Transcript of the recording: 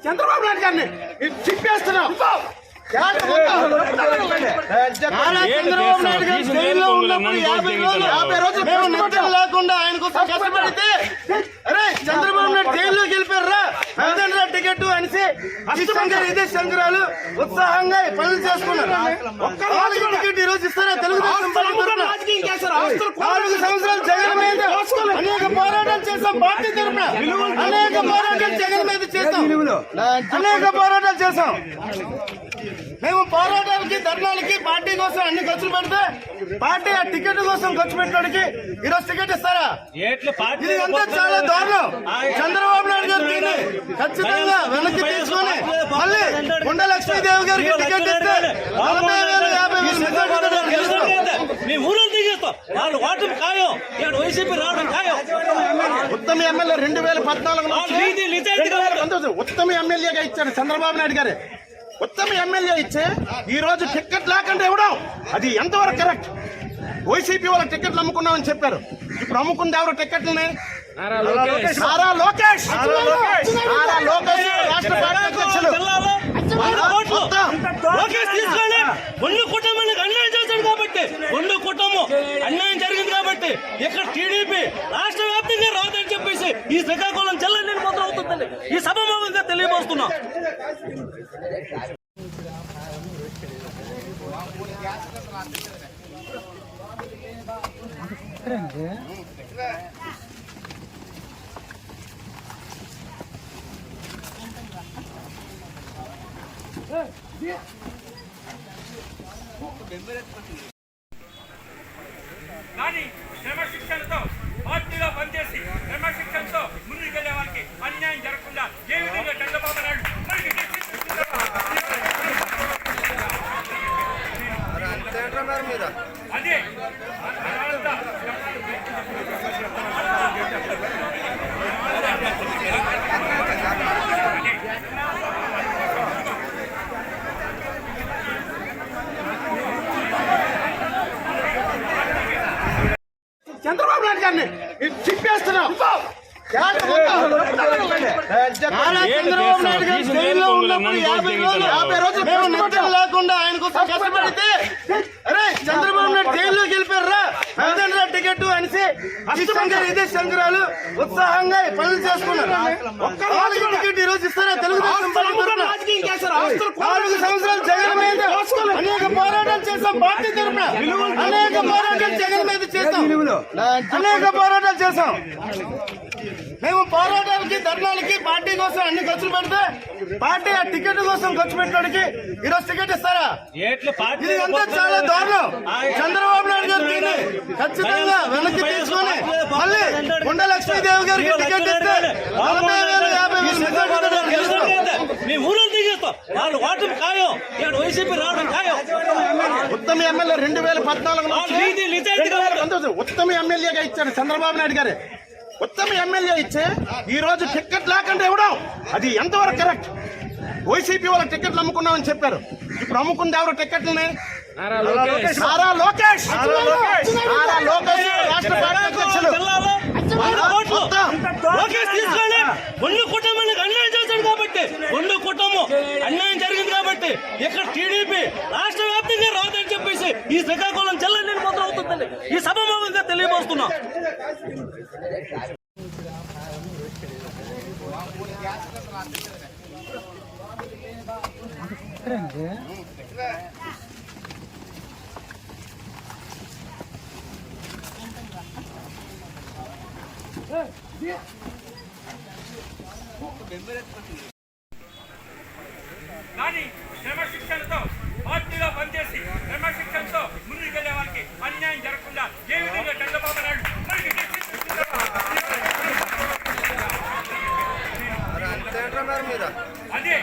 చంద్రబాబు నాయుడు గారిని చిప్పేస్తున్నాం. చంద్రబాబు నాయుడు గారు జైల్లో ఉన్నప్పుడు 50 రోజులు మేము నిద్ర లేకుండా ఆయన కోసం కష్టపడితే, అరే చంద్రబాబు నాయుడు జైల్లోకి వెళ్ళిపోయారా టికెట్ అనేసి ఇదే శంకరాలు ఉత్సాహంగా పనులు చేసుకున్నారు. టికెట్ ఈ రోజు ఇస్తారా? తెలుగుదేశం 4 సంవత్సరాలు జగన్ మీద అనేక పోరాటాలు చేస్తాం. పార్టీ తరఫున అనేక పోరాటాలు జగన్ మీద చేస్తాం. అనేక పోరాటాలు చేస్తాం. మేము పోరాటాలకి ధర్నాలకి పార్టీ కోసం అన్ని ఖర్చులు పెడితే పార్టీ ఆ టికెట్ కోసం ఖర్చు పెట్టడానికి ఈరోజు టికెట్ ఇస్తారా? ఇది అంతా చాలా దారుణం. చంద్రబాబు నాయుడు గారు దీన్ని ఖచ్చితంగా వెనక్కి తీసుకుని మళ్ళీ కొండ లక్ష్మీదేవి గారికి టికెట్ ఇస్తే 40,000-50,000 ఉత్తమ ఎమ్మెల్యే 2014 ఉత్తమ ఎమ్మెల్యేగా ఇచ్చారు చంద్రబాబు నాయుడు గారే. ఉత్తమ ఎమ్మెల్యే ఇచ్చే ఈ రోజు టికెట్ లేకుండా ఇవ్వడం అది ఎంతవరకు కరెక్ట్? వైసీపీ వాళ్ళ టికెట్లు అమ్ముకున్నామని చెప్పారు. ఇప్పుడు అమ్ముకుంది ఎవరు టికెట్లని? నారా లోకేష్ రాష్ట్ర పార్టీ అధ్యక్షులు. అన్యాయం చేశాడు కాబట్టి కుటుంబం అన్యాయం జరిగింది కాబట్టి ఇక్కడ టీడీపీ రాష్ట్ర వ్యాప్తంగా రాదని చెప్పేసి ఈ శ్రీకాకుళం జిల్లా నేను మొదలవుతుందని ఈ సభాముఖంగా తెలియబోస్తున్నాం. కానీ క్రమశిక్షణతో పార్టీలో పనిచేసి క్రమశిక్షణతో ముందుకెళ్లే వారికి అన్యాయం జరగకుండా ఏ విధంగా చంద్రబాబు నాయుడు అదే చంద్రబాబు నాయుడు గారిని చిప్పేస్తున్నాం. చంద్రబాబు నాయుడు గారు జైల్లో ఉన్నప్పుడు 50 రోజులు మేము నిద్ర లేకుండా ఆయన కోసం కష్టపడితే, అరే చంద్రబాబు నాయుడు జైల్లోకి వెళ్ళిపోయారా టికెట్ అనేసి ఇదే శంకరాలు ఉత్సాహంగా పనులు చేసుకున్నారు. 4 టికెట్ ఈ రోజు ఇస్తారా? తెలుగుదేశం 4 సంవత్సరాలు జగన్ మీద అనేక పోరాటాలు చేస్తాం. పార్టీ తరఫున అనేక పోరాటాలు జగన్ మీద చేస్తాం. అనేక పోరాటాలు చేస్తాం. మేము పోరాటాలకి ధర్నాలకి పార్టీ కోసం అన్ని ఖర్చులు పెడితే పార్టీ ఆ టికెట్ కోసం ఖర్చు పెట్టడానికి ఈరోజు టికెట్ ఇస్తారా? ఇది అంతా చాలా దారుణం. చంద్రబాబు నాయుడు గారు దీన్ని ఖచ్చితంగా వెనక్కి తీసుకుని మళ్ళీ కొండ లక్ష్మీదేవి గారికి టికెట్ ఇస్తే 40,000-50,000 ఉత్తమ ఎమ్మెల్యే 2014 ఉత్తమ ఎమ్మెల్యేగా ఇచ్చారు చంద్రబాబు నాయుడు గారే. ఉత్తమ ఎమ్మెల్యే ఇచ్చే ఈ రోజు టికెట్ లేకుండా ఇవ్వడం అది ఎంతవరకు కరెక్ట్? వైసీపీ వాళ్ళ టికెట్లు అమ్ముకున్నామని చెప్పారు. ఇప్పుడు అమ్ముకుంది ఎవరు టికెట్లని? నారా లోకేష్ రాష్ట్ర పార్టీ అధ్యక్షులు. కుటుంబానికి అన్యాయం చేశాడు కాబట్టి కుటుంబం అన్యాయం జరిగింది కాబట్టి ఇక్కడ టీడీపీ రాష్ట్ర వ్యాప్తంగా రాదని చెప్పేసి ఈ శ్రీకాకుళం జిల్లా నేను మొదలవుతుందని ఈ సభాముఖంగా తెలియబోస్తున్నాం. కానీ క్రమశిక్షణతో పార్టీలో పనిచేసి క్రమశిక్షణతో ముందుకెళ్లే వారికి అన్యాయం జరగకుండా ఏ విధంగా చంద్రబాబు నాయుడు అదే